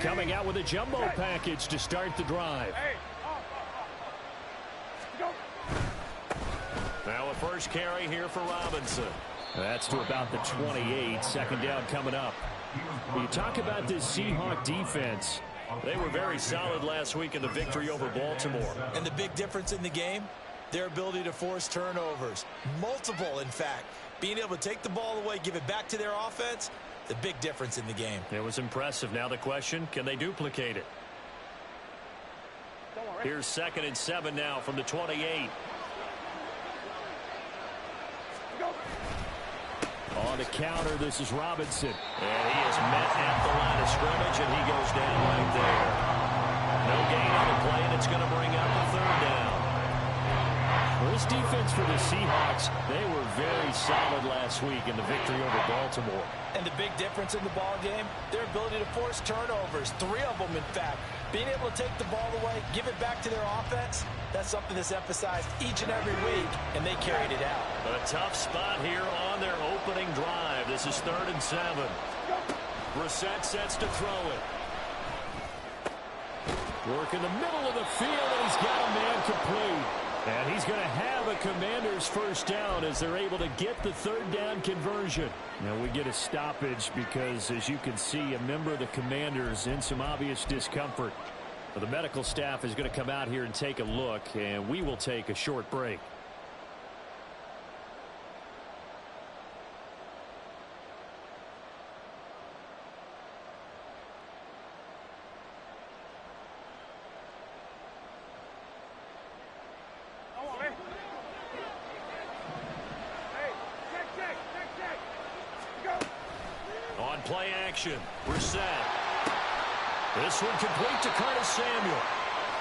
Coming out with a jumbo package to start the drive. Now a first carry here for Robinson. That's to about the 28. Second down coming up. You talk about this Seahawks defense. They were very solid last week in the victory over Baltimore. And the big difference in the game, their ability to force turnovers. Multiple, in fact. Being able to take the ball away, give it back to their offense, the big difference in the game. It was impressive. Now the question, can they duplicate it? Here's 2nd and 7 now from the 28. On the counter, this is Robinson. And he is met at the line of scrimmage, and he goes down right there. No gain on the play, and it's going to bring up a 3rd down. Well, this defense for the Seahawks, they were very solid last week in the victory over Baltimore. And the big difference in the ball game, their ability to force turnovers, 3 of them, in fact. Being able to take the ball away, give it back to their offense, that's something that's emphasized each and every week, and they carried it out. A tough spot here on their opening drive. This is 3rd and 7. Brissett sets to throw it. Work in the middle of the field, and he's got a man complete. And he's going to have a Commanders first down as they're able to get the 3rd down conversion. Now we get a stoppage because, as you can see, a member of the Commanders in some obvious discomfort. Well, the medical staff is going to come out here and take a look, and we will take a short break. On play action, Brissett. This one complete to Curtis Samuel.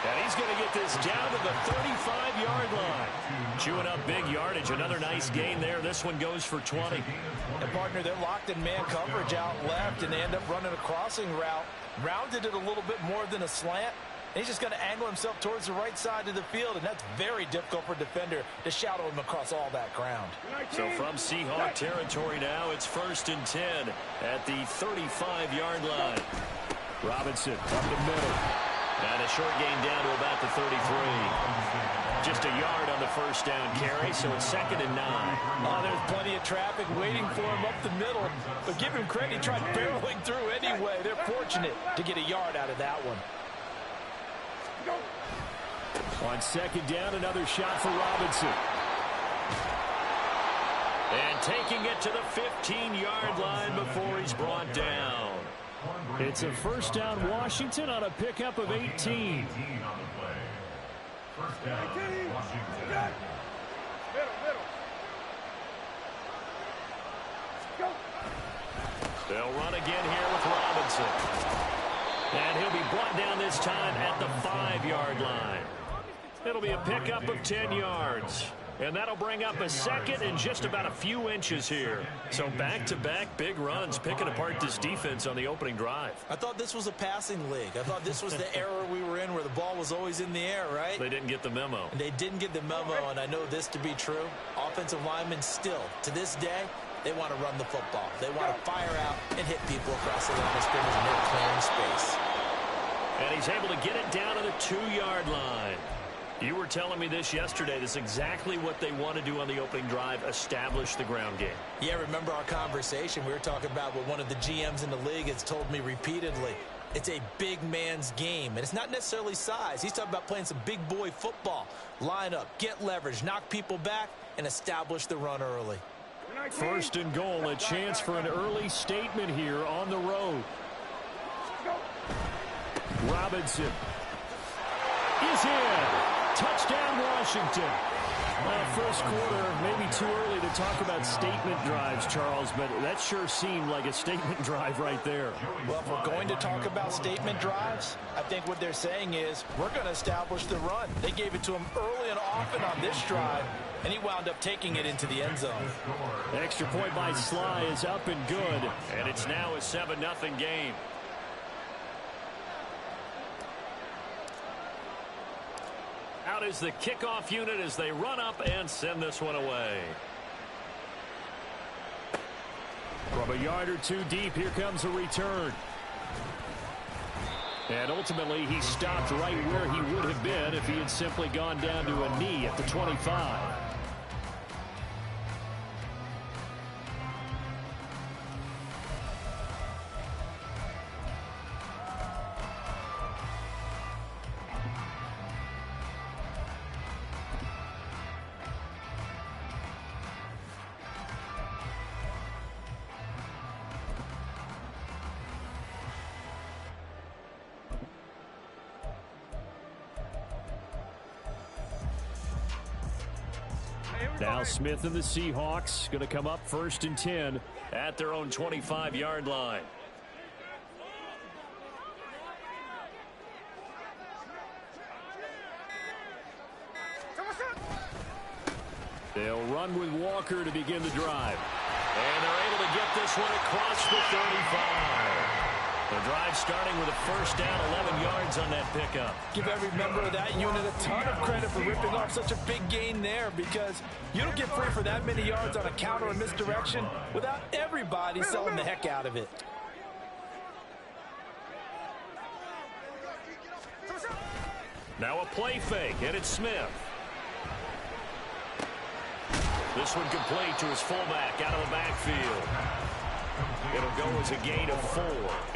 And he's going to get this down to the 35-yard line. Chewing up big yardage. Another nice gain there. This one goes for 20. And, partner, they're locked in man coverage out left, and they end up running a crossing route. Rounded it a little bit more than a slant. And he's just going to angle himself towards the right side of the field, and that's very difficult for a defender to shadow him across all that ground. So from Seahawk territory now, it's 1st and 10 at the 35-yard line. Robinson up the middle. And a short gain down to about the 33. Just a yard on the first down carry, so it's 2nd and 9. Oh, there's plenty of traffic waiting for him up the middle. But give him credit, he tried barreling through anyway. They're fortunate to get a yard out of that one. On 2nd down, another shot for Robinson. And taking it to the 15-yard line before he's brought down. It's a first down, Washington, on a pickup of 18. They'll run again here with Robinson. And he'll be brought down this time at the 5-yard line. It'll be a pickup of 10 yards. And that'll bring up a 2nd and just about a few inches here. So back-to-back big runs picking apart this defense on the opening drive. I thought this was a passing league. I thought this was the era we were in where the ball was always in the air, right? They didn't get the memo. And they didn't get the memo, and I know this to be true. Offensive linemen still, to this day, they want to run the football. They want to fire out and hit people across the line of scrimmage, and they're clearing space. And he's able to get it down to the 2-yard line. You were telling me this yesterday. This is exactly what they want to do on the opening drive, establish the ground game. Yeah, remember our conversation. We were talking about what one of the GMs in the league has told me repeatedly. It's a big man's game, and it's not necessarily size. He's talking about playing some big boy football. Line up, get leverage, knock people back, and establish the run early. 1st and goal, a chance for an early statement here on the road. Robinson is in. Touchdown, Washington. Well, first quarter, maybe too early to talk about statement drives, Charles, but that sure seemed like a statement drive right there. Well, if we're going to talk about statement drives, I think what they're saying is we're going to establish the run. They gave it to him early and often on this drive, and he wound up taking it into the end zone. Extra point by Sly is up and good, and it's now a 7-0 game. Out is the kickoff unit as they run up and send this one away. From a yard or two deep, here comes a return. And ultimately, he stopped right where he would have been if he had simply gone down to a knee at the 25. Now Smith and the Seahawks going to come up 1st and 10 at their own 25-yard line. They'll run with Walker to begin the drive. And they're able to get this one across the 35. The drive starting with a first down, 11 yards on that pickup. Give every member of that unit a ton of credit for ripping off such a big gain there, because you don't get free for that many yards on a counter or misdirection without everybody selling the heck out of it. Now a play fake, and it's Smith. This one complete to his fullback out of the backfield. It'll go as a gain of 4,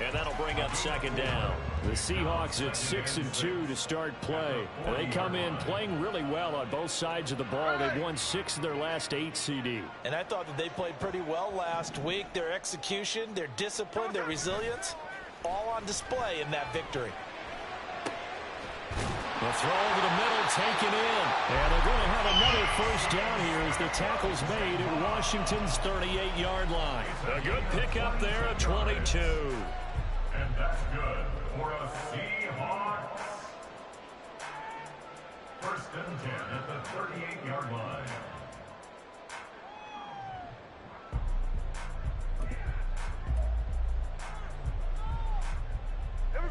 and that'll bring up 2nd down. The Seahawks at 6 and 2 to start play. They come in playing really well on both sides of the ball. They've won 6 of their last 8 CD. And I thought that they played pretty well last week. Their execution, their discipline, their resilience, all on display in that victory. The throw over the middle, taken in. And they're going to have another first down here as the tackle's made at Washington's 38-yard line. A good pickup there at 22. And that's good for a Seahawks. 1st and 10 at the 38-yard line.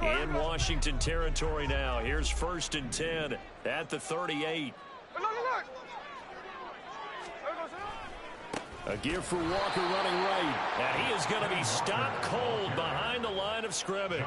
In Washington territory now. Here's 1st and 10 at the 38. A give for Walker running right. And he is going to be stopped cold behind the line of scrimmage.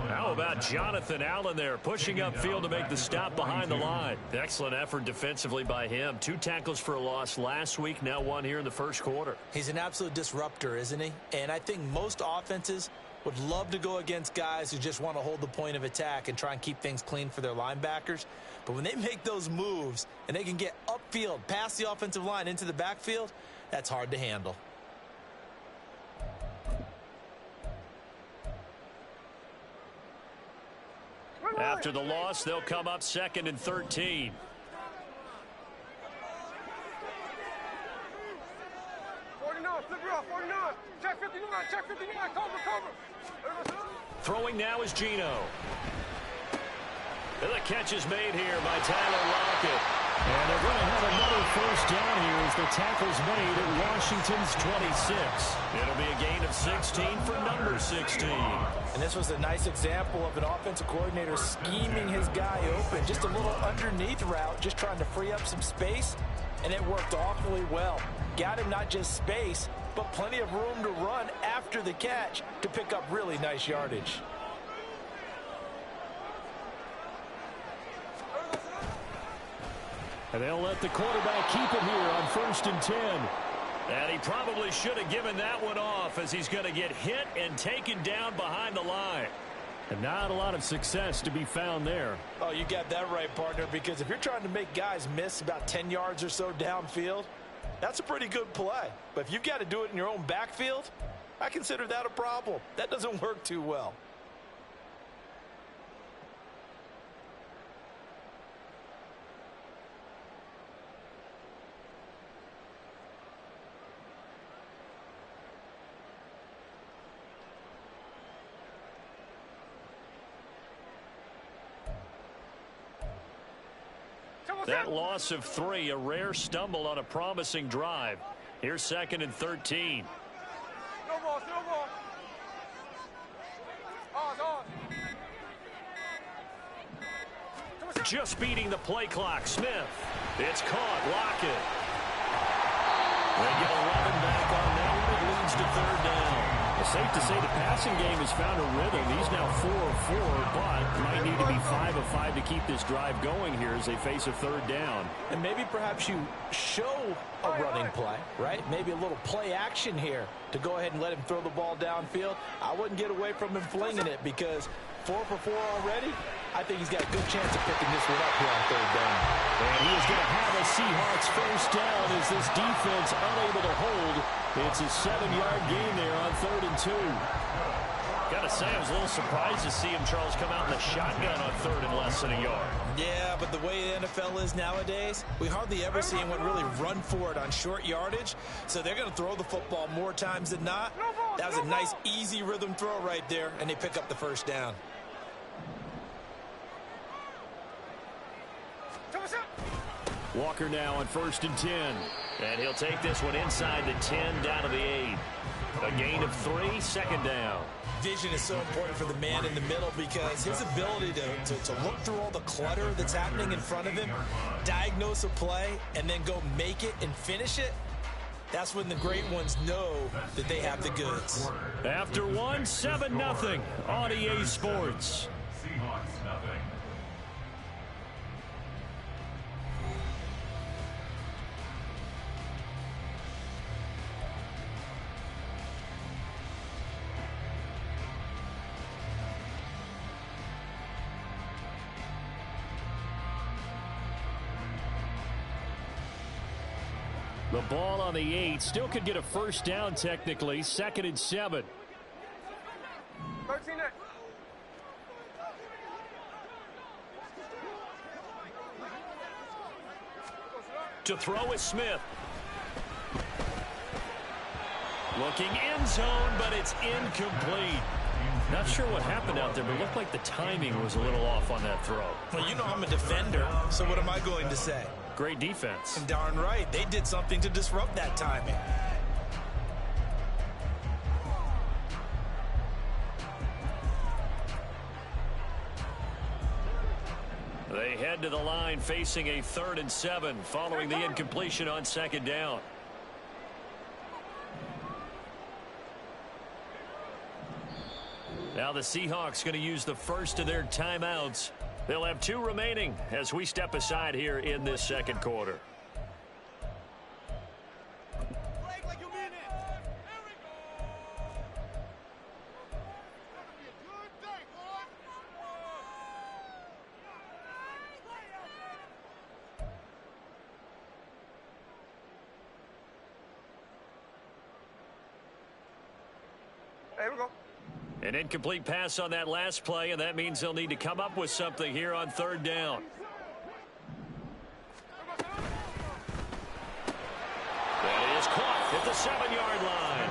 How about Jonathan Allen there pushing upfield to make the stop behind the line? Excellent effort defensively by him. 2 tackles for a loss last week, now 1 here in the first quarter. He's an absolute disruptor, isn't he? And I think most offenses would love to go against guys who just want to hold the point of attack and try and keep things clean for their linebackers. But when they make those moves and they can get upfield, past the offensive line into the backfield, that's hard to handle. After the loss, they'll come up 2nd and 13. Throwing now is Geno. And the catch is made here by Tyler Lockett. And they're going to have another first down here as the tackle's made at Washington's 26. It'll be a gain of 16 for number 16. And this was a nice example of an offensive coordinator scheming his guy open. Just a little underneath route, just trying to free up some space. And it worked awfully well. Got him not just space, but plenty of room to run after the catch to pick up really nice yardage. And they'll let the quarterback keep it here on 1st and 10. And he probably should have given that one off, as he's going to get hit and taken down behind the line. And not a lot of success to be found there. Oh, you got that right, partner, because if you're trying to make guys miss about 10 yards or so downfield, that's a pretty good play. But if you've got to do it in your own backfield, I consider that a problem. That doesn't work too well. That loss of 3, a rare stumble on a promising drive. Here's 2nd and 13. Just beating the play clock. Smith. It's caught. Lockett. They get 11 back on that one. It leads to 3rd down. The safe to say the passing game has found a rhythm. He's now 4 of 4, but might need to be 5 of 5 to keep this drive going here as they face a third down. And maybe perhaps you show a running play, right? Maybe a little play action here to go ahead and let him throw the ball downfield. I wouldn't get away from him flinging it because 4 for 4 already. I think he's got a good chance of picking this one up here on third down. And he is going to have a Seahawks first down as this defense unable to hold. It's a 7-yard gain there on 3rd and 2. Got to say, I was a little surprised to see him, Charles, come out in the shotgun on 3rd and less than a yard. Yeah, but the way the NFL is nowadays, we hardly ever see anyone really run for it on short yardage. So they're going to throw the football more times than not. That was a nice, easy rhythm throw right there, and they pick up the first down. Walker now on 1st and 10. And he'll take this one inside the 10 down to the 8. A gain of 3, 2nd down. Vision is so important for the man in the middle because his ability to look through all the clutter that's happening in front of him, diagnose a play, and then go make it and finish it, that's when the great ones know that they have the goods. After 1, 7-0 on EA Sports. Seahawks nothing. The ball on the 8. Still could get a first down technically. 2nd and 7. 13. To throw is Smith. Looking end zone, but it's incomplete. Not sure what happened out there, but it looked like the timing was a little off on that throw. Well, you know I'm a defender, so what am I going to say? Great defense. And darn right, they did something to disrupt that timing. They head to the line facing a 3rd and 7 following the incompletion on 2nd down. Now the Seahawks going to use the first of their timeouts. They'll have 2 remaining as we step aside here in this 2nd quarter. Here we go. An incomplete pass on that last play, and that means they'll need to come up with something here on 3rd down. That is caught at the 7-yard line.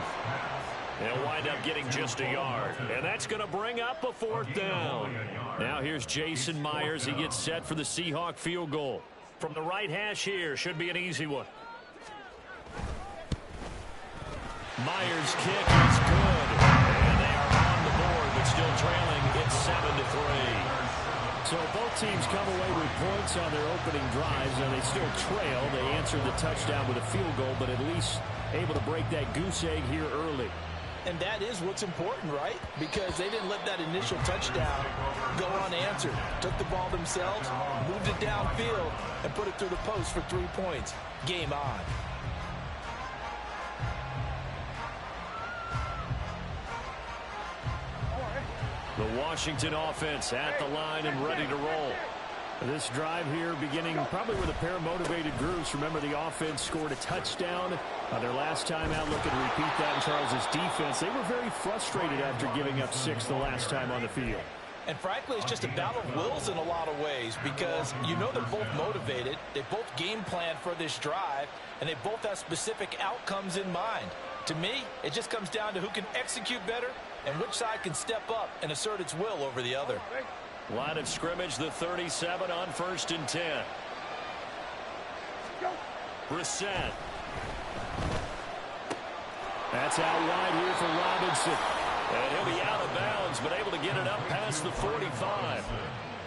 They'll wind up getting just a yard, and that's going to bring up a 4th down. Now here's Jason Myers. He gets set for the Seahawk field goal. From the right hash here, should be an easy one. Myers' kick is good. And they are on the board, but still trailing. It's 7-3. So both teams come away with points on their opening drives, and they still trail. They answered the touchdown with a field goal, but at least able to break that goose egg here early. And that is what's important, right? Because they didn't let that initial touchdown go unanswered. Took the ball themselves, moved it downfield, and put it through the post for 3 points. Game on. The Washington offense at the line and ready to roll. This drive here beginning probably with a pair of motivated groups. Remember, the offense scored a touchdown their last time out. Looking to repeat that in Charles's defense. They were very frustrated after giving up 6 the last time on the field. And frankly, it's just a battle of wills in a lot of ways because you know they're both motivated. They both game plan for this drive, and they both have specific outcomes in mind. To me, it just comes down to who can execute better and which side can step up and assert its will over the other. Line of scrimmage, the 37 on 1st and 10. Brissett. That's out wide here for Robinson. And he'll be out of bounds, but able to get it up past the 45.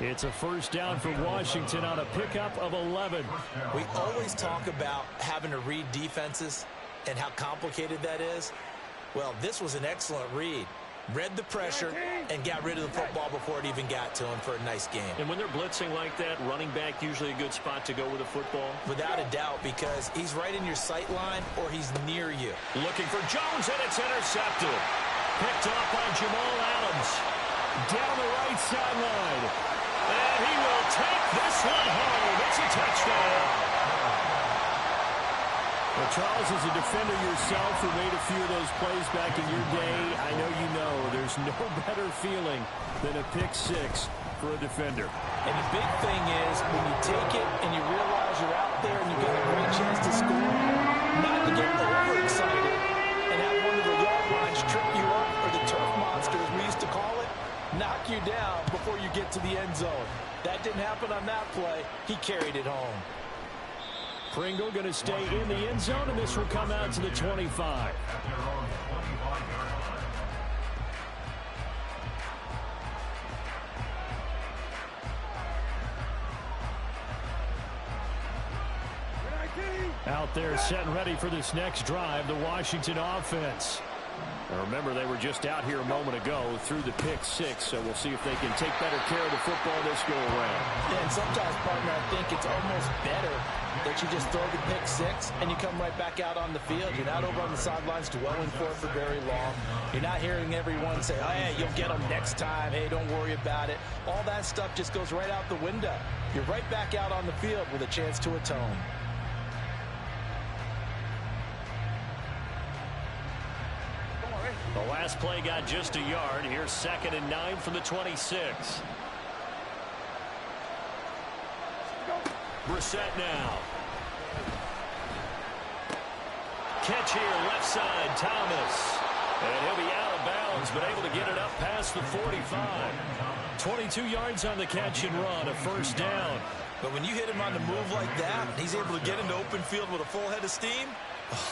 It's a first down for Washington on a pickup of 11. We always talk about having to read defenses and how complicated that is. Well, this was an excellent read. Read the pressure and got rid of the football before it even got to him for a nice game. And when they're blitzing like that, running back usually a good spot to go with the football? Without a doubt, because he's right in your sight line or he's near you. Looking for Jones, and it's intercepted. Picked off by Jamal Adams. Down the right sideline. And he will take this one home. It's a touchdown. Well, Charles, as a defender yourself who made a few of those plays back in your day, I know you know there's no better feeling than a pick six for a defender. And the big thing is when you take it and you realize you're out there and you've got a great chance to score, not to get overexcited and have one of the yard lines trip you up, or the turf monster, as we used to call it, knock you down before you get to the end zone. That didn't happen on that play. He carried it home. Pringle going to stay in the end zone, and this will come out to the 25. Out there set and ready for this next drive, the Washington offense. Now remember, they were just out here a moment ago through the pick six, so we'll see if they can take better care of the football this go around. Yeah, and sometimes, partner, I think it's almost better that you just throw the pick six and you come right back out on the field. You're not over on the sidelines dwelling for it for very long. You're not hearing everyone say, oh, hey, you'll get them next time. Hey, don't worry about it. All that stuff just goes right out the window. You're right back out on the field with a chance to atone. The last play got just a yard. Here's 2nd and 9 from the 26. Brissett now. Catch here, left side, Thomas. And he'll be out of bounds, but able to get it up past the 45. 22 yards on the catch and run, a first down. But when you hit him on the move like that, he's able to get into open field with a full head of steam.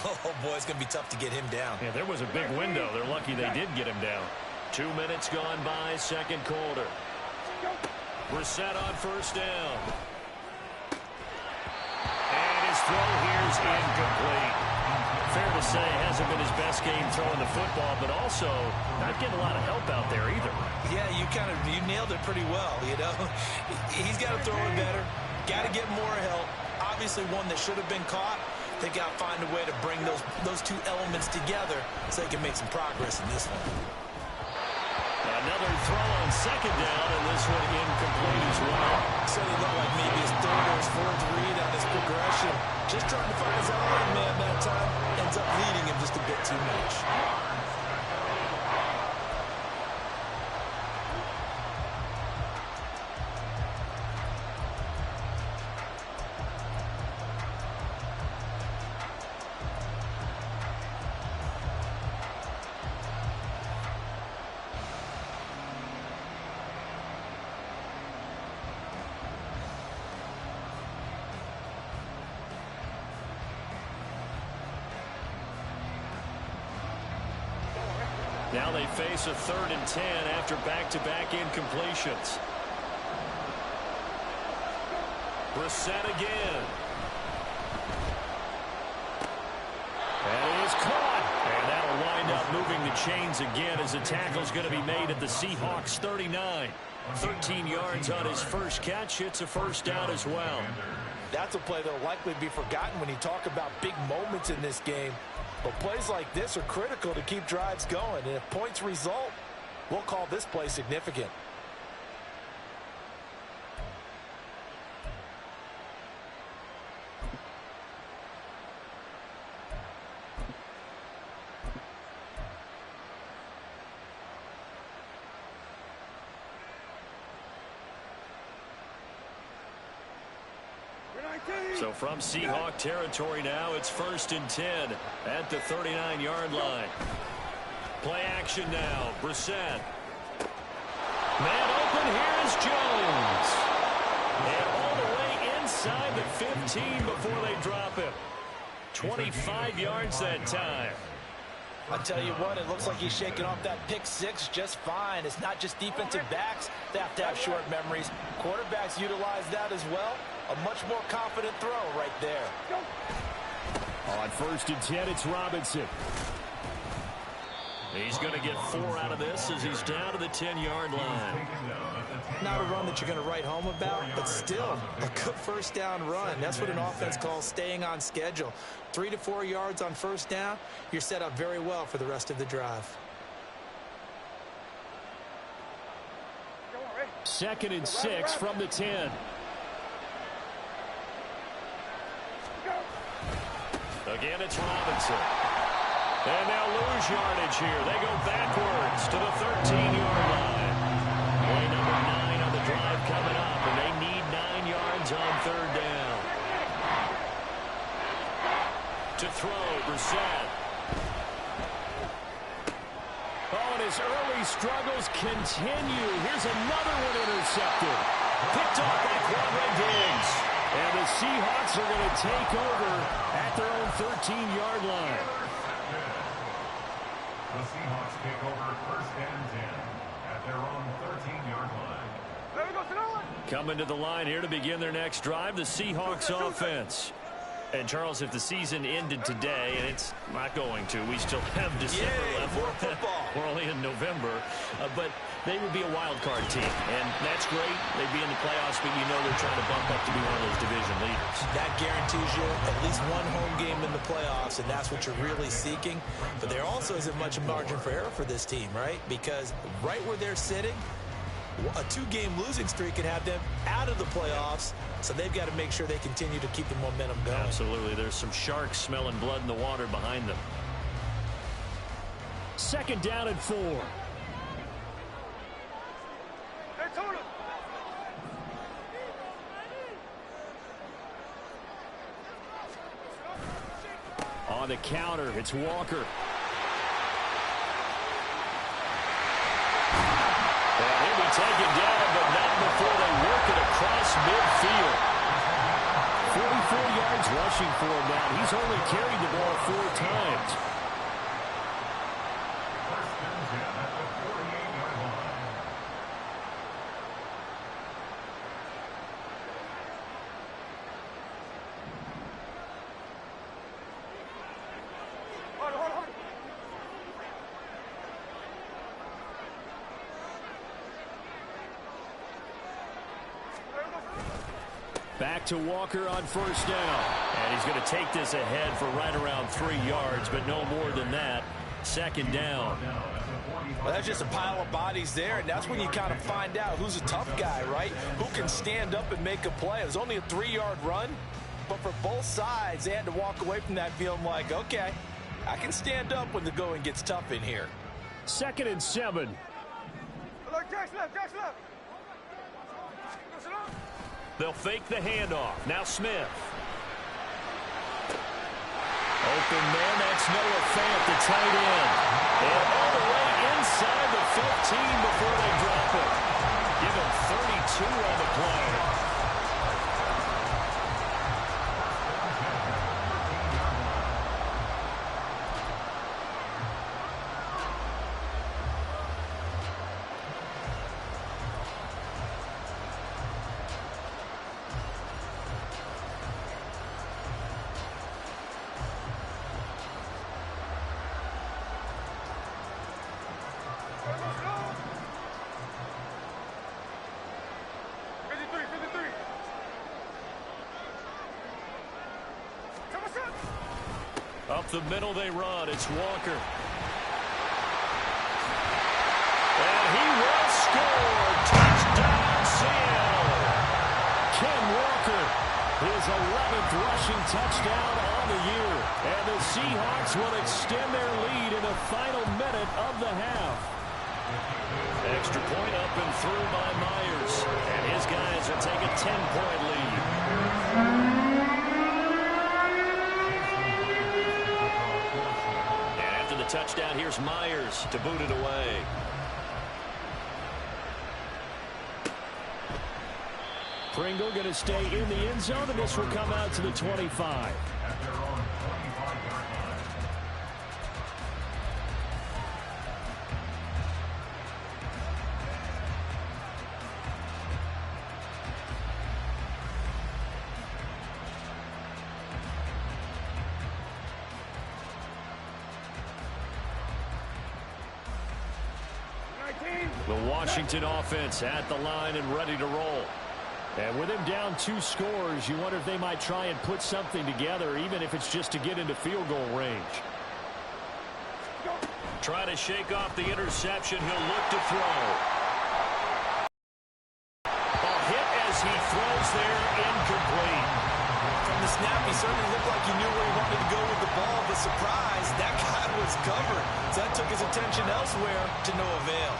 Oh, boy, it's going to be tough to get him down. Yeah, there was a big window. They're lucky they did get him down. 2 minutes gone by, second quarter. Brissett on first down. And his throw here's incomplete. Fair to say, hasn't been his best game throwing the football, but also not getting a lot of help out there either. Yeah, you nailed it pretty well, you know. He's got to throw it better. Got to get more help. Obviously one that should have been caught. They got to find a way to bring those two elements together so they can make some progress in this one. Another throw on second down, and this one incomplete as well. So it looked like maybe his third or his fourth read on his progression. Just trying to find his own man that time. Ends up leading him just a bit too much. Now they face a 3rd and 10 after back-to-back incompletions. Brissett again. And he is caught. And that'll wind up moving the chains again as the tackle's going to be made at the Seahawks 39. 13 yards on his first catch. It's a first down as well. That's a play that will likely be forgotten when you talk about big moments in this game. But plays like this are critical to keep drives going. And if points result, we'll call this play significant. So from Seahawk territory now, it's 1st and 10 at the 39-yard line. Play action now. Brissett. Man open. Here is Jones. And all the way inside the 15 before they drop him. 25 yards that time. I tell you what, it looks like he's shaking off that pick six just fine. It's not just defensive backs that have to have short memories. Quarterbacks utilize that as well. A much more confident throw right there. On 1st and 10, it's Robinson. He's going to get 4 out of this as he's down to the 10-yard line. Not a run that you're going to write home about, but still a good first down run. That's what an offense calls staying on schedule. 3 to 4 yards on first down, you're set up very well for the rest of the drive. 2nd and 6 from the 10. Again, it's Robinson. And they'll lose yardage here. They go backwards to the 13-yard line. Play number 9 on the drive coming up, and they need 9 yards on 3rd down. To throw, Brissett. Oh, and his early struggles continue. Here's another one intercepted. Picked off by Quadre Diggs. And the Seahawks are going to take over at their own 13-yard line. The Seahawks take over 1st and 10 at their own 13-yard line. There we go, Coming to the line here to begin their next drive, the Seahawks offense. And, Charles, if the season ended today, and it's not going to, we still have December left. More football. We're only in November. But they would be a wild card team. And that's great. They'd be in the playoffs, but you know they're trying to bump up to be one of those division leaders. That guarantees you at least one home game in the playoffs, and that's what you're really seeking. But there also isn't much margin for error for this team, right? Because right where they're sitting, a 2-game losing streak can have them out of the playoffs, so they've got to make sure they continue to keep the momentum going. Absolutely. There's some sharks smelling blood in the water behind them. 2nd down and 4. On the counter, it's Walker. He'll be taken down, but not before they work it across midfield. 44 yards rushing for him now. He's only carried the ball 4 times. 1st and 10 at the 48-yard line. Back to Walker on 1st down. And he's going to take this ahead for right around 3 yards, but no more than that. 2nd down. Well, that's just a pile of bodies there, and that's when you kind of find out who's a tough guy, right? Who can stand up and make a play. It was only a 3-yard run, but for both sides, they had to walk away from that feeling like, okay, I can stand up when the going gets tough in here. 2nd and 7. Jack's left. They'll fake the handoff. Now Smith. Open man, that's Noah Fant, the tight end. And all the way inside the 15 before they drop it. Give him 32 on the play. Up the middle they run. It's Walker. And he will score. Touchdown, Seattle. Ken Walker, his 11th rushing touchdown on the year. And the Seahawks will extend their lead in the final minute of the half. Extra point up and through by Myers. And his guys will take a 10-point lead. Touchdown, here's Myers to boot it away. Pringle going to stay in the end zone, and this will come out to the 25. The Washington offense at the line and ready to roll. And with him down 2 scores, you wonder if they might try and put something together, even if it's just to get into field goal range. Trying to shake off the interception. He'll look to throw. A hit as he throws there, incomplete. From the snap, he certainly looked like he knew where he wanted to go with the ball, but surprise, that guy was covered. So that took his attention elsewhere to no avail.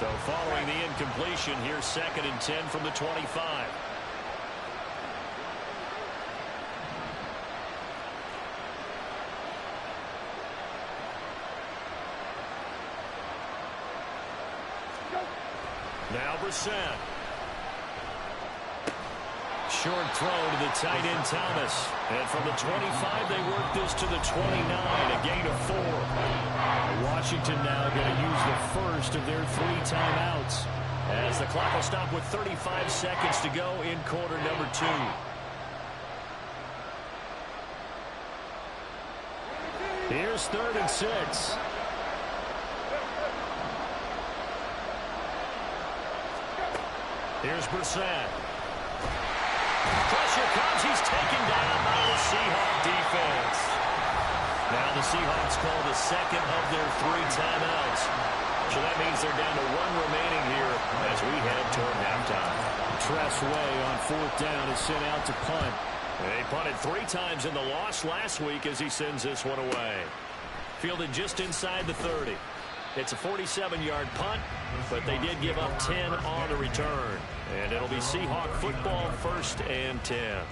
So following the incompletion, here's 2nd and 10 from the 25. Now Brissett. Short throw to the tight end Thomas. And from the 25, they work this to the 29, a gain of 4. Washington now going to use the first of their 3 timeouts, as the clock will stop with 35 seconds to go in quarter number 2. Here's 3rd and 6. Here's Brissett. Pressure comes. He's taken down by the Seahawks defense. Now the Seahawks call the 2nd of their 3 timeouts. So that means they're down to 1 remaining here as we head toward halftime. Tress Way on 4th down is sent out to punt. They punted 3 times in the loss last week as he sends this one away. Fielded just inside the 30. It's a 47-yard punt, but they did give up 10 on the return. And it'll be Seahawk football, 1st and 10.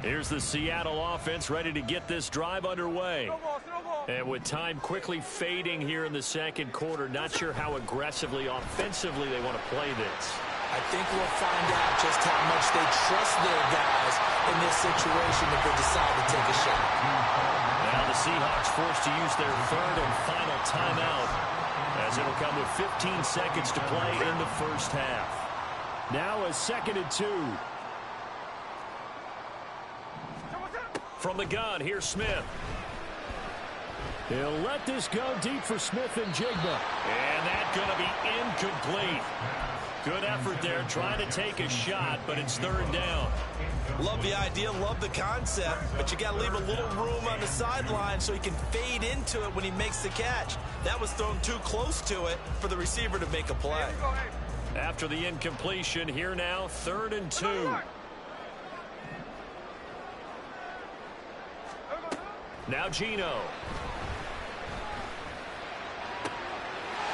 Here's the Seattle offense ready to get this drive underway. And with time quickly fading here in the 2nd quarter, not sure how aggressively, offensively they want to play this. I think we'll find out just how much they trust their guys in this situation if they decide to take a shot. Now the Seahawks forced to use their 3rd and final timeout, as it'll come with 15 seconds to play in the 1st half. Now a 2nd and 2. From the gun, here's Smith. He'll let this go deep for Smith and Jigba. And that's going to be incomplete. Good effort there, trying to take a shot, but it's 3rd down. Love the idea, love the concept, but you got to leave a little room on the sideline so he can fade into it when he makes the catch. That was thrown too close to it for the receiver to make a play. After the incompletion, here now, 3rd and 2. Now Geno.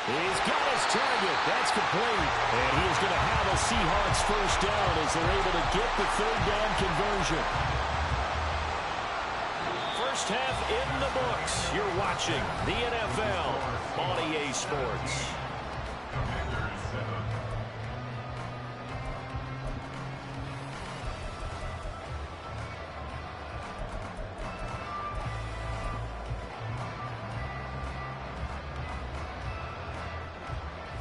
He's got his target. That's complete. And he is going to have a Seahawks 1st down as they're able to get the 3rd down conversion. 1st half in the books. You're watching the NFL on EA Sports.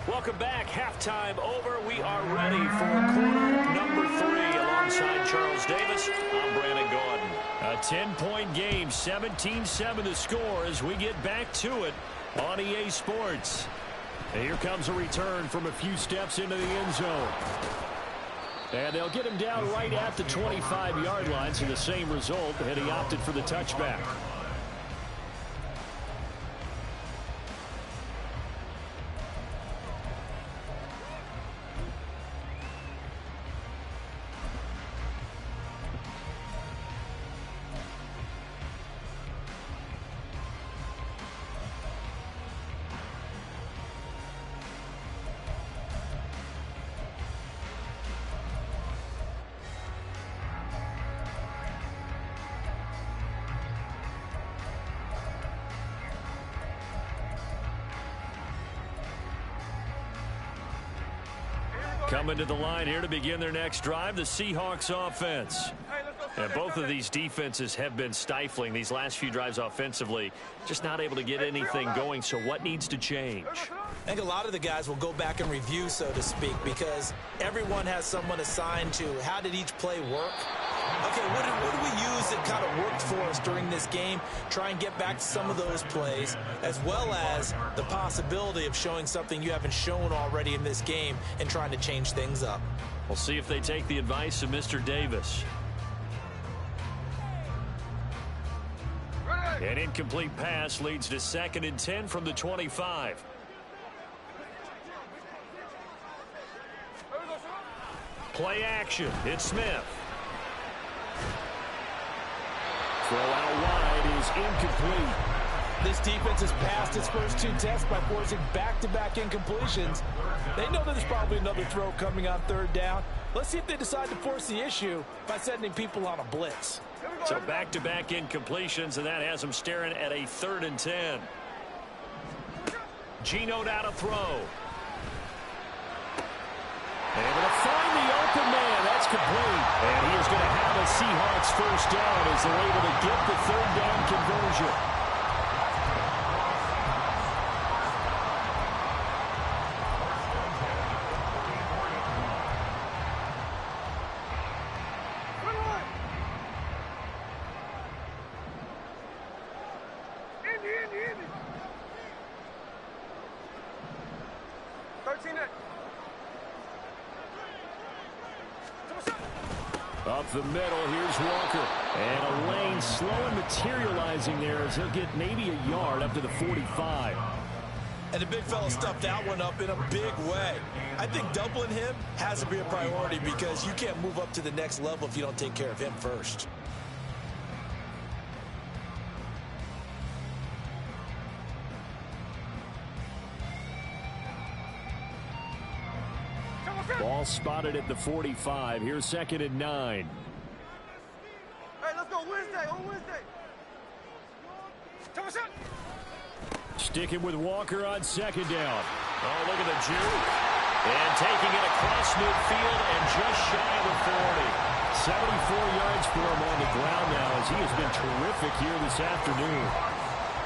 Welcome back. Halftime over. We are ready for quarter number 3 alongside Charles Davis. I'm Brandon Gordon. A 10-point game, 17-7 the score as we get back to it on EA Sports. And here comes a return from a few steps into the end zone. And they'll get him down right at the 25-yard line, so the same result, and he opted for the touchback. Coming to the line here to begin their next drive, the Seahawks offense. And both of these defenses have been stifling these last few drives offensively. Just not able to get anything going, so what needs to change? I think a lot of the guys will go back and review, so to speak, because everyone has someone assigned to how did each play work. Okay, what do we use that kind of worked for us during this game? Try and get back to some of those plays, as well as the possibility of showing something you haven't shown already in this game and trying to change things up. We'll see if they take the advice of Mr. Davis. An incomplete pass leads to 2nd and 10 from the 25. Play action. It's Smith. Throw out wide is incomplete. This defense has passed its first 2 tests by forcing back-to-back incompletions. They know there's probably another throw coming on 3rd down. Let's see if they decide to force the issue by sending people on a blitz. So back-to-back incompletions, and that has them staring at a 3rd and 10. Geno now to throw. Able to find the open man. That's complete. And he is going to have a Seahawks first down as they're able to get the 3rd down conversion. Up the middle, here's Walker. And a lane slow and materializing there as he'll get maybe a yard up to the 45. And the big fella stuffed that one up in a big way. I think doubling him has to be a priority because you can't move up to the next level if you don't take care of him first. Ball spotted at the 45. Here's 2nd and 9. Hey, let's go Wednesday, on Wednesday. Sticking with Walker on 2nd down. Oh, look at the juke. And taking it across midfield and just shy of the 40. 74 yards for him on the ground now as he has been terrific here this afternoon.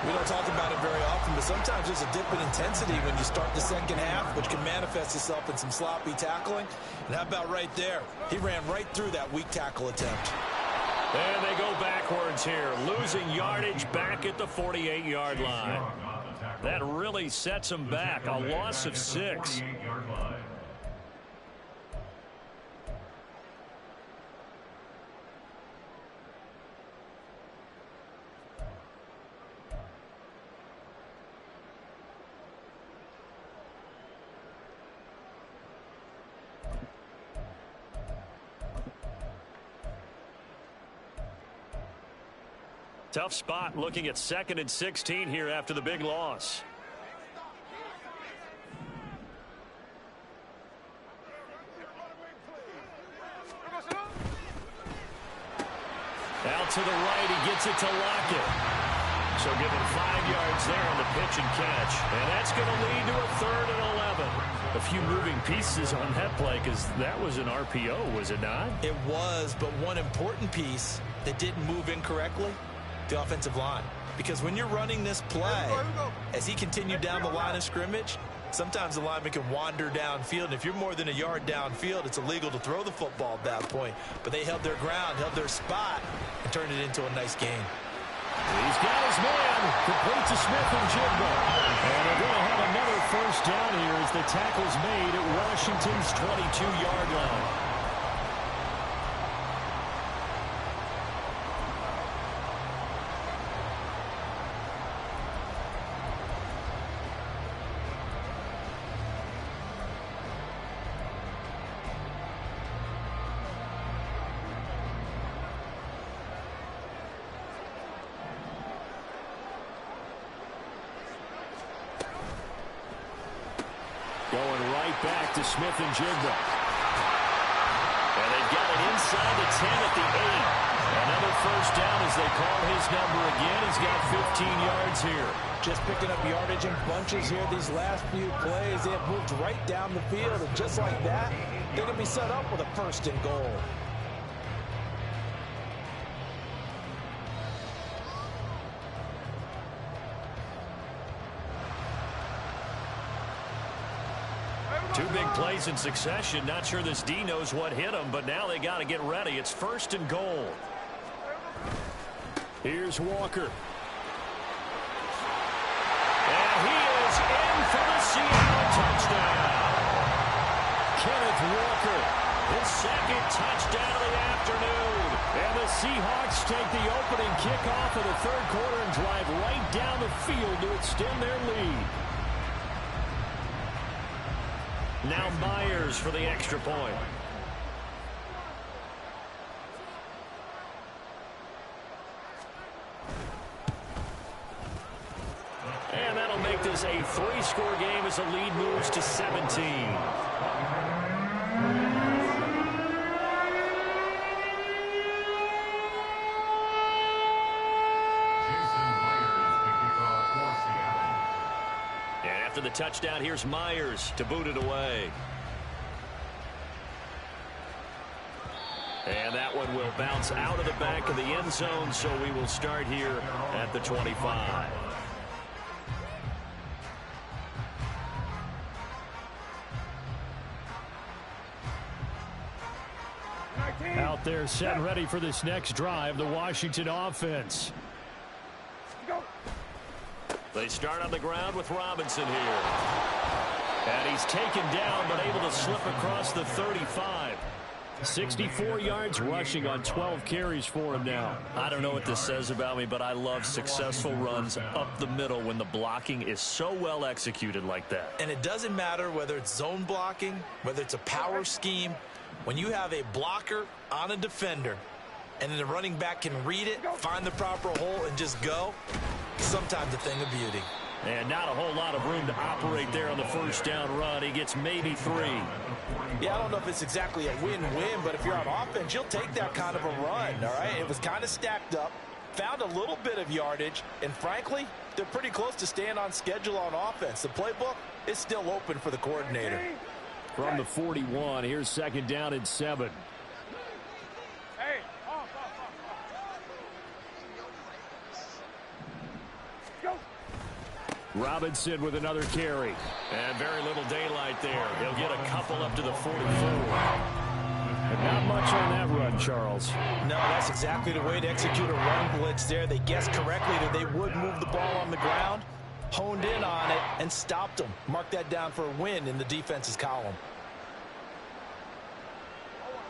We don't talk about it very often, but sometimes there's a dip in intensity when you start the 2nd half, which can manifest itself in some sloppy tackling. And how about right there? He ran right through that weak tackle attempt. And they go backwards here, losing yardage back at the 48-yard line. That really sets them back, a loss of 6. Tough spot looking at 2nd and 16 here after the big loss. Out to the right, he gets it to Lockett. So give him 5 yards there on the pitch and catch. And that's going to lead to a 3rd and 11. A few moving pieces on that play because that was an RPO, was it not? It was, but one important piece that didn't move incorrectly, the offensive line. Because when you're running this play, as he continued down the line of scrimmage, sometimes the lineman can wander downfield. And if you're more than a yard downfield, it's illegal to throw the football at that point. But they held their ground, held their spot, and turned it into a nice game. He's got his man. Complete to Smith and Jigba. And they're going to have another first down here as the tackle's made at Washington's 22-yard line. Going right back to Smith and Jigba. And they've got it inside the 10 at the 8. Another first down as they call his number again. He's got 15 yards here. Just picking up yardage in bunches here these last few plays. They have moved right down the field, and just like that, they're going to be set up with a 1st and goal. Two big plays in succession. Not sure this D knows what hit him, but now they got to get ready. It's 1st and goal. Here's Walker. And he is in for the Seattle touchdown. Kenneth Walker, his 2nd touchdown of the afternoon. And the Seahawks take the opening kickoff of the 3rd quarter and drive right down the field to extend their lead. Now Myers for the extra point. And that'll make this a 3-score game as the lead moves to 17. After the touchdown, here's Myers to boot it away. And that one will bounce out of the back of the end zone, so we will start here at the 25. Out there set ready for this next drive, the Washington offense. They start on the ground with Robinson here. And he's taken down, but able to slip across the 35. 64 yards rushing on 12 carries for him now. I don't know what this says about me, but I love successful runs up the middle when the blocking is so well executed like that. And it doesn't matter whether it's zone blocking, whether it's a power scheme. When you have a blocker on a defender, and then the running back can read it, find the proper hole, and just go, sometimes a thing of beauty. And not a whole lot of room to operate there on the 1st down run. He gets maybe 3. Yeah, I don't know if it's exactly a win-win, but if you're on offense, you'll take that kind of a run, all right? It was kind of stacked up, found a little bit of yardage, and frankly, they're pretty close to staying on schedule on offense. The playbook is still open for the coordinator. From the 41, here's 2nd down and 7. Robinson with another carry. And very little daylight there. He'll get a couple up to the 44. But not much on that run, Charles. No, that's exactly the way to execute a run blitz there. They guessed correctly that they would move the ball on the ground, honed in on it, and stopped them. Mark that down for a win in the defense's column.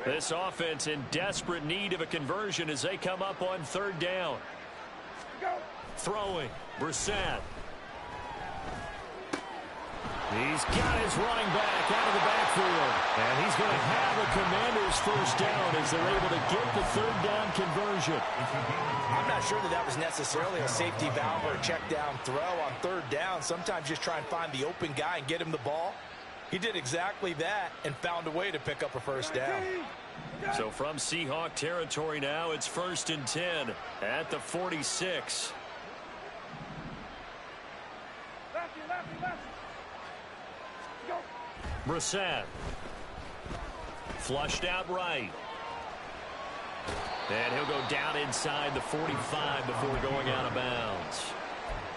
This offense in desperate need of a conversion as they come up on 3rd down. Throwing, Brissett. He's got his running back out of the backfield. And he's going to have a Commanders 1st down as they're able to get the 3rd down conversion. I'm not sure that was necessarily a safety valve or a check down throw on 3rd down. Sometimes just try and find the open guy and get him the ball. He did exactly that and found a way to pick up a 1st down. So from Seahawk territory now, it's 1st and 10 at the 46. Brissett. Flushed out right. And he'll go down inside the 45 before going out of bounds.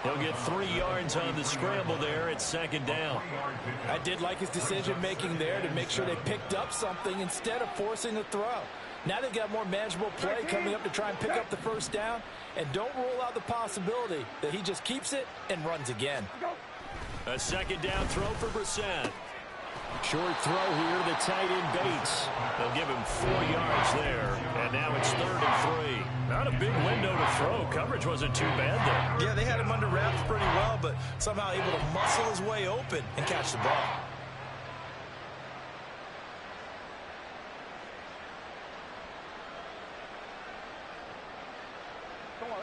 He'll get 3 yards on the scramble there at 2nd down. I did like his decision-making there to make sure they picked up something instead of forcing a throw. Now they've got more manageable play coming up to try and pick up the 1st down. And don't rule out the possibility that he just keeps it and runs again. A 2nd down throw for Brissett. Short throw here to the tight end Bates. They'll give him 4 yards there. And now it's 3rd and 3. Not a big window to throw. Coverage wasn't too bad there. Yeah, they had him under wraps pretty well, but somehow able to muscle his way open and catch the ball.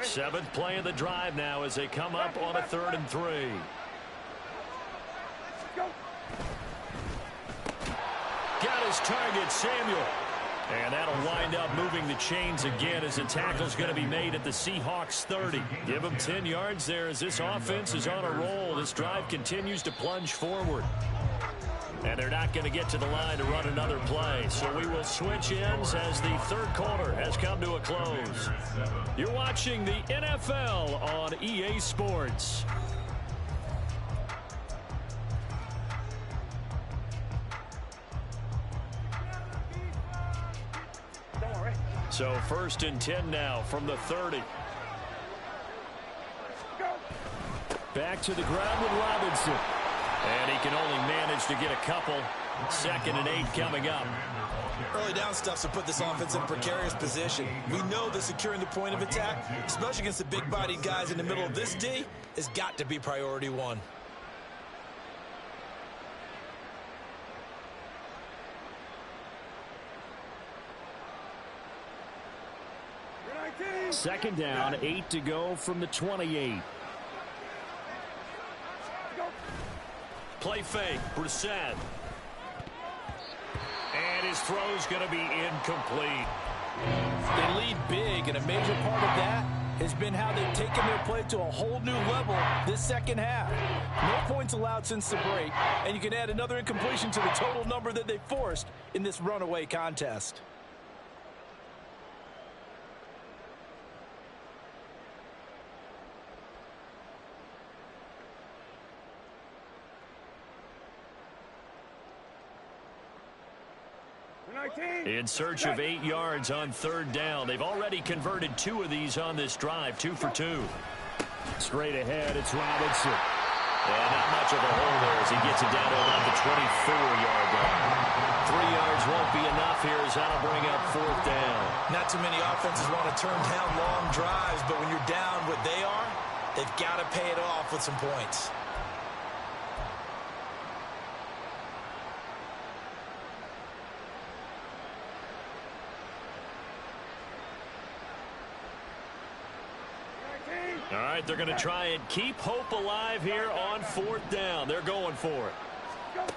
Seventh play of the drive now as they come up on a 3rd and 3. Got his target, Samuel. And that'll wind up moving the chains again as the tackle's going to be made at the Seahawks 30. Give them 10 yards there as this offense is on a roll. This drive continues to plunge forward. And they're not going to get to the line to run another play. So we will switch ends as the 3rd quarter has come to a close. You're watching the NFL on EA Sports. So 1st and 10 now from the 30. Back to the ground with Robinson. And he can only manage to get a couple. 2nd and 8 coming up. Early down stuff to put this offense in a precarious position. We know that securing the point of attack, especially against the big-bodied guys in the middle of this D, has got to be priority one. Second down, 8 to go from the 28. Play fake, Brissett. And his throw's going to be incomplete. They lead big, and a major part of that has been how they've taken their play to a whole new level this second half. No points allowed since the break, and you can add another incompletion to the total number that they forced in this runaway contest. In search of 8 yards on 3rd down. They've already converted 2 of these on this drive, 2 for 2. Straight ahead, it's Robinson. And not much of a hole there as he gets it down to about the 24-yard line. 3 yards won't be enough here as that'll bring up 4th down. Not too many offenses want to turn down long drives, but when you're down what they are, they've got to pay it off with some points. All right, they're going to try and keep hope alive here on 4th down. They're going for it.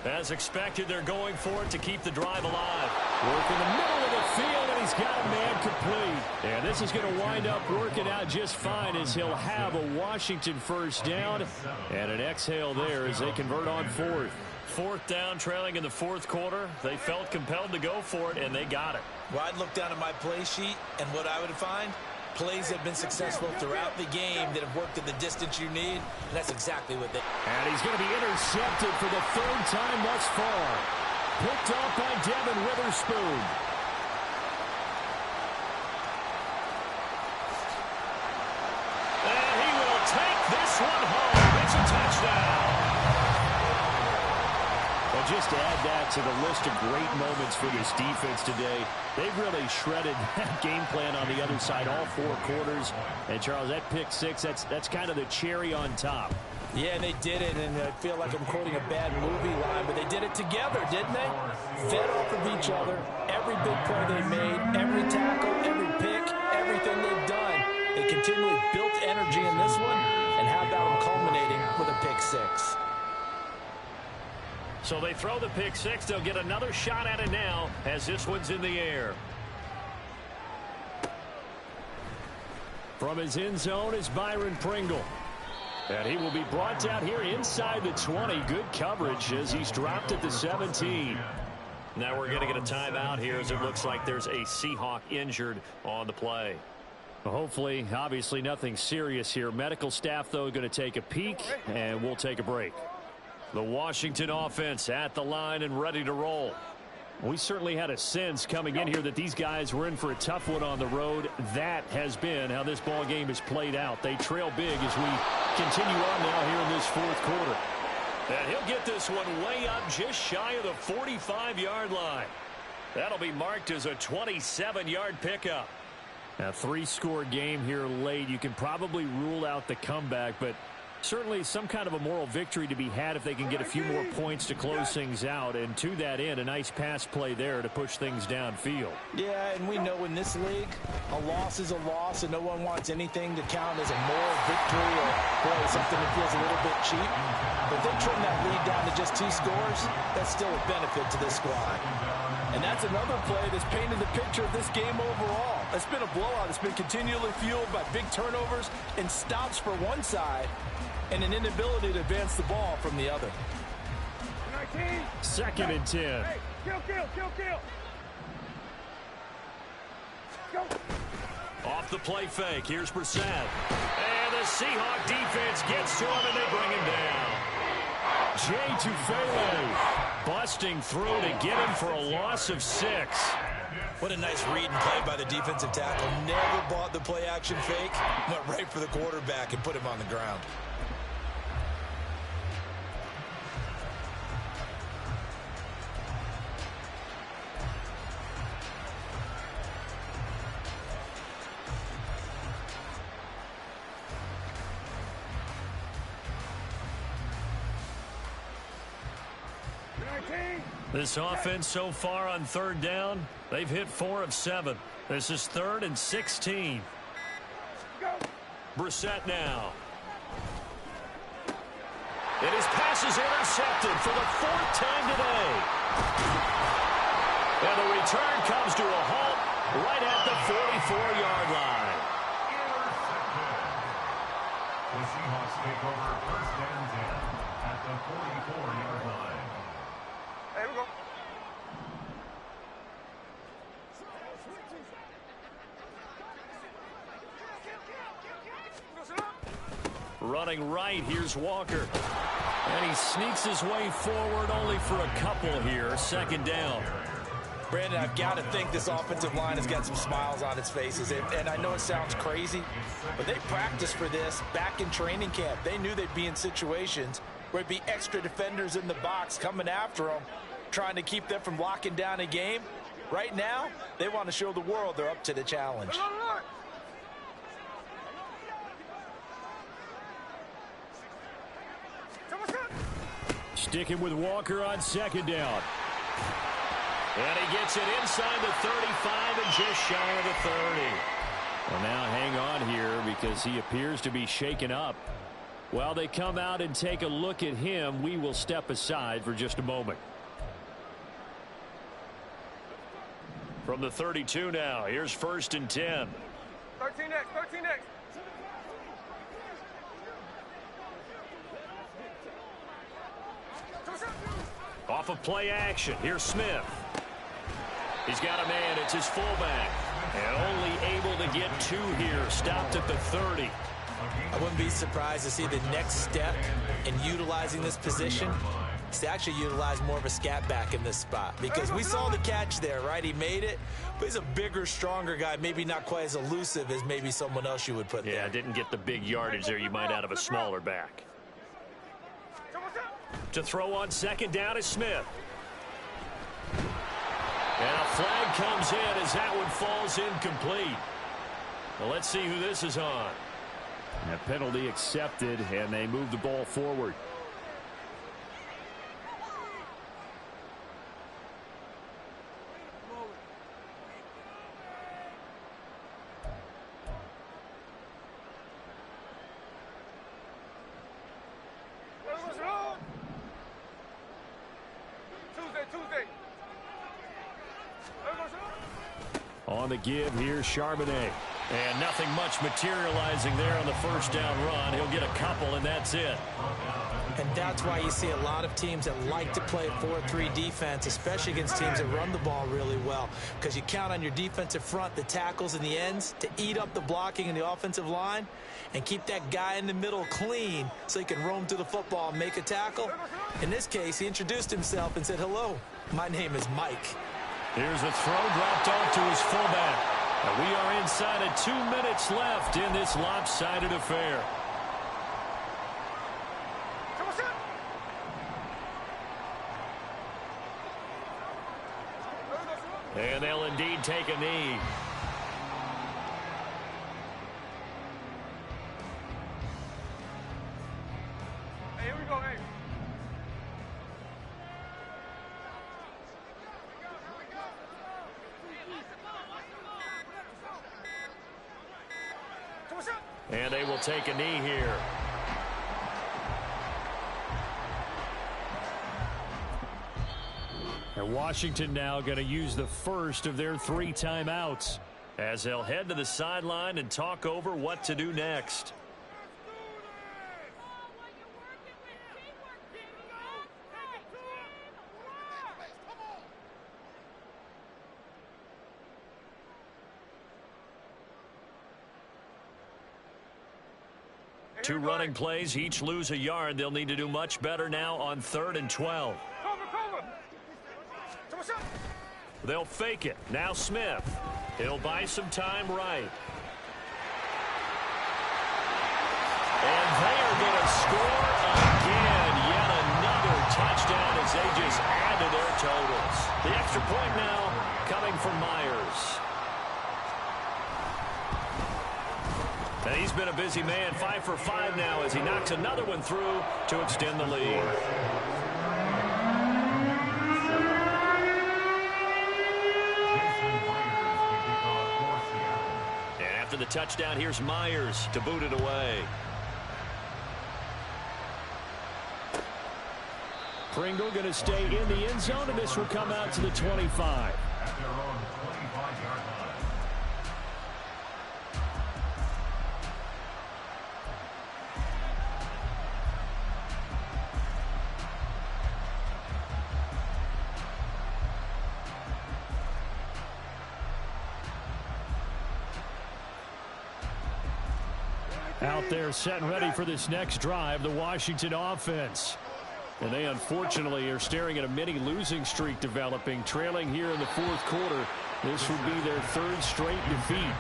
As expected, they're going for it to keep the drive alive. Work in the middle of the field, and he's got a man complete. And this is going to wind up working out just fine as he'll have a Washington 1st down. And an exhale there as they convert on 4th. 4th down, trailing in the 4th quarter. They felt compelled to go for it, and they got it. Well, I'd look down at my play sheet, and what I would find, plays have been successful throughout the game that have worked at the distance you need, and that's exactly what they... And he's going to be intercepted for the 3rd time thus far. Picked off by Devin Witherspoon. And he will take this one home. It's a touchdown. Well, just to add that to the list of great moments for this defense today, they've really shredded that game plan on the other side all 4 quarters. And, Charles, that pick 6, that's kind of the cherry on top. Yeah, they did it, and I feel like I'm quoting a bad movie line, but they did it together, didn't they? Fed off of each other, every big play they made, every tackle, every pick, everything they've done. They continually built energy in this one, and how about them culminating with a pick 6? So they throw the pick 6. They'll get another shot at it now as this one's in the air. From his end zone is Byron Pringle. And he will be brought down here inside the 20. Good coverage as he's dropped at the 17. Now we're going to get a timeout here as it looks like there's a Seahawk injured on the play. Well, hopefully, obviously nothing serious here. Medical staff, though, going to take a peek, and we'll take a break. The Washington offense at the line and ready to roll. We certainly had a sense coming in here that these guys were in for a tough one on the road. That has been how this ball game has played out. They trail big as we continue on now here in this 4th quarter. And he'll get this one way up just shy of the 45-yard line. That'll be marked as a 27-yard pickup. A 3-score game here late. You can probably rule out the comeback, but certainly some kind of a moral victory to be had if they can get a few more points to close things out. And to that end, a nice pass play there to push things downfield. Yeah, and we know in this league, a loss is a loss, and no one wants anything to count as a moral victory or, boy, something that feels a little bit cheap. But if they trim that lead down to just 2 scores, that's still a benefit to this squad. And that's another play that's painted the picture of this game overall. It's been a blowout. It's been continually fueled by big turnovers and stops for one side, and an inability to advance the ball from the other. 2nd and 10. Hey, kill. Go. Off the play fake. Here's Brissett. And the Seahawk defense gets to him, and they bring him down. Jay Tufele busting through to get him for a loss of 6. What a nice read and play by the defensive tackle. Never bought the play action fake. Went right for the quarterback and put him on the ground. This offense so far on third down, they've hit 4 of 7. This is 3rd and 16. Brissett now. And his pass is intercepted for the 4th time today. And the return comes to a halt right at the 44-yard line. The Seahawks take over 1st and 10 at the 44-yard line. Hey, we go. Running right, here's Walker. And he sneaks his way forward only for a couple here. 2nd down. Brandon, I've got to think this offensive line has got some smiles on its faces. And I know it sounds crazy, but they practiced for this back in training camp. They knew they'd be in situations where it'd be extra defenders in the box coming after them, trying to keep them from locking down a game. Right now, they want to show the world they're up to the challenge. Sticking with Walker on 2nd down. And he gets it inside the 35 and just shy of the 30. Well, now hang on here because he appears to be shaken up. While they come out and take a look at him, we will step aside for just a moment. From the 32 now, here's 1st and 10. 13 next, 13 next. Off of play action, here's Smith. He's got a man, it's his fullback. And only able to get 2 here, stopped at the 30. I wouldn't be surprised to see the next step in utilizing this position is to actually utilize more of a scat back in this spot. Because we saw the catch there, right? He made it, but he's a bigger, stronger guy, maybe not quite as elusive as maybe someone else you would put there. Yeah, didn't get the big yardage there you might out of a smaller back. To throw on 2nd down is Smith. And a flag comes in as that one falls incomplete. Well, let's see who this is on. A penalty accepted, and they move the ball forward. On the give, here's Charbonnet. And nothing much materializing there on the 1st down run. He'll get a couple, and that's it. And that's why you see a lot of teams that like to play 4-3 defense, especially against teams that run the ball really well, because you count on your defensive front, the tackles and the ends, to eat up the blocking in the offensive line and keep that guy in the middle clean so he can roam to the football and make a tackle. In this case, he introduced himself and said, "Hello, my name is Mike." Here's a throw dropped off to his fullback. And we are inside of 2 minutes left in this lopsided affair. And they'll indeed take a knee. Hey, here we go, hey. And they will take a knee here. And Washington now going to use the first of their 3 timeouts as they'll head to the sideline and talk over what to do next. Two running plays, each lose a yard. They'll need to do much better now on 3rd and 12. They'll fake it. Now Smith. He'll buy some time right. And they are going to score again. Yet another touchdown as they just add to their totals. The extra point now coming from Myers. And he's been a busy man, 5 for 5 now as he knocks another one through to extend the lead. And after the touchdown, here's Myers to boot it away. Pringle going to stay in the end zone, and this will come out to the 25. At their own 25-yard line. Out there set and ready for this next drive, the Washington offense. And they unfortunately are staring at a mini losing streak developing, trailing here in the fourth quarter. This would be their third straight defeat.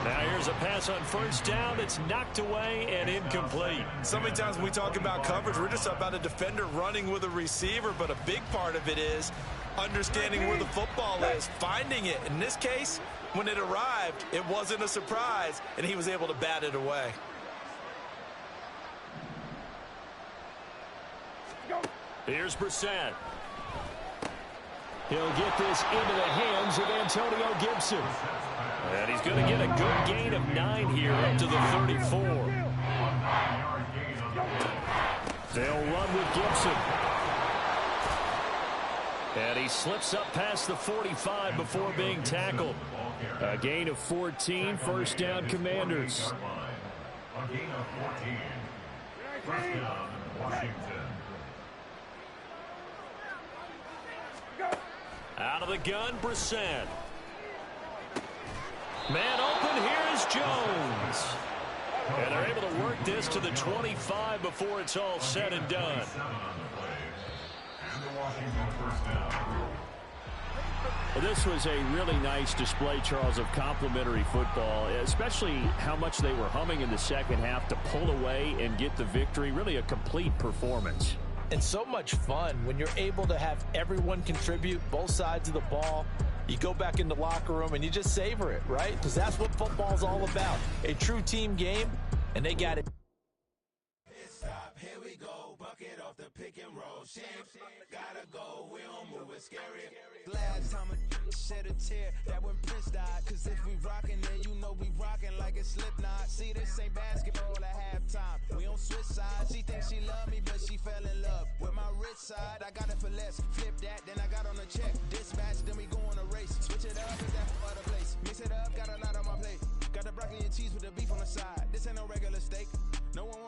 Now here's a pass on first down that's knocked away and incomplete. So many times when we talk about coverage, we're just about a defender running with a receiver, but a big part of it is understanding where the football is, finding it. In this case, when it arrived, it wasn't a surprise, and he was able to bat it away. Here's Brissett. He'll get this into the hands of Antonio Gibson. And he's going to get a good gain of 9 here up to the 34. They'll run with Gibson. And he slips up past the 45 before being tackled. A gain of 14, first down Commanders. A gain of 14. First down, Washington. Out of the gun, Brissett. Man open, here is Jones. And they're able to work this to the 25 before it's all said and done. And the Washington first down. Well, this was a really nice display, Charles, of complimentary football, especially how much they were humming in the second half to pull away and get the victory. Really a complete performance. And so much fun when you're able to have everyone contribute, both sides of the ball. You go back in the locker room and you just savor it, right? Because that's what football's all about. A true team game, and they got it. Stop, here we go, bucket off the pick and roll. Gotta go, we don't move it scary. Last time a shed a tear, that when Prince died. Cause if we rockin', then you know we rockin' like a Slipknot. See, this ain't basketball at halftime. We on switch sides. She thinks she love me, but she fell in love with my rich side. I got it for less. Flip that, then I got on a check. Dispatch, then we go on a race. Switch it up, is that for other place? Mix it up, got a lot on my plate. Got the broccoli and cheese with the beef on the side. This ain't no regular steak. No one